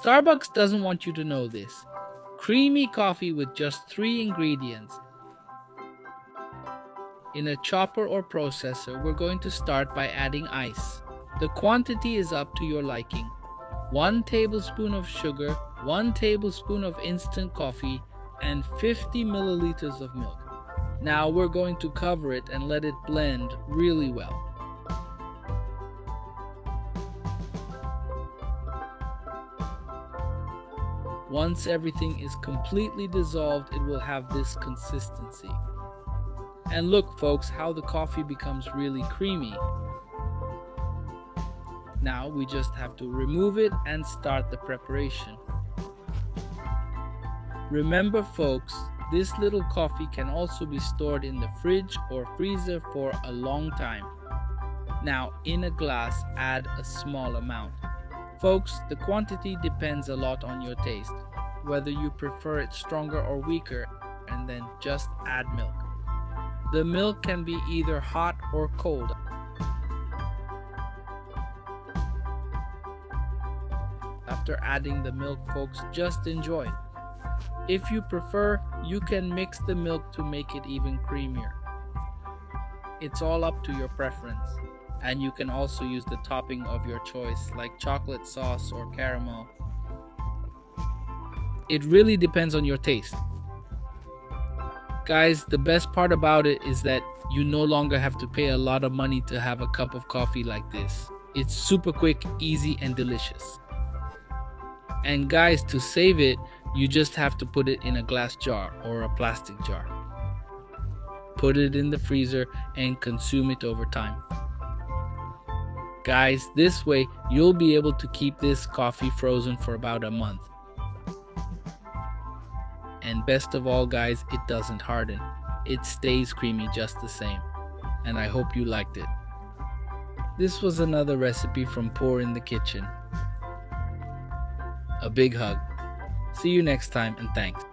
Starbucks doesn't want you to know this. Creamy coffee with just 3 ingredients. In a chopper or processor, we're going to start by adding ice. The quantity is up to your liking. 1 tablespoon of sugar, 1 tablespoon of instant coffee, and 50 milliliters of milk. Now we're going to cover it and let it blend really well. Once everything is completely dissolved, it will have this consistency. And look, folks, how the coffee becomes really creamy. Now we just have to remove it and start the preparation. Remember, folks, this little coffee can also be stored in the fridge or freezer for a long time. Now, in a glass, add a small amount. Folks, the quantity depends a lot on your taste, whether you prefer it stronger or weaker, and then just add milk. The milk can be either hot or cold. After adding the milk, folks, just enjoy. If you prefer, you can mix the milk to make it even creamier. It's all up to your preference. And you can also use the topping of your choice, like chocolate sauce or caramel. It really depends on your taste. Guys, the best part about it is that you no longer have to pay a lot of money to have a cup of coffee like this. It's super quick, easy, and delicious. And guys, to save it, you just have to put it in a glass jar or a plastic jar. Put it in the freezer and consume it over time. Guys, this way you'll be able to keep this coffee frozen for about a month. And best of all, guys, it doesn't harden. It stays creamy just the same. And I hope you liked it. This was another recipe from Pour in the Kitchen. A big hug. See you next time, and thanks.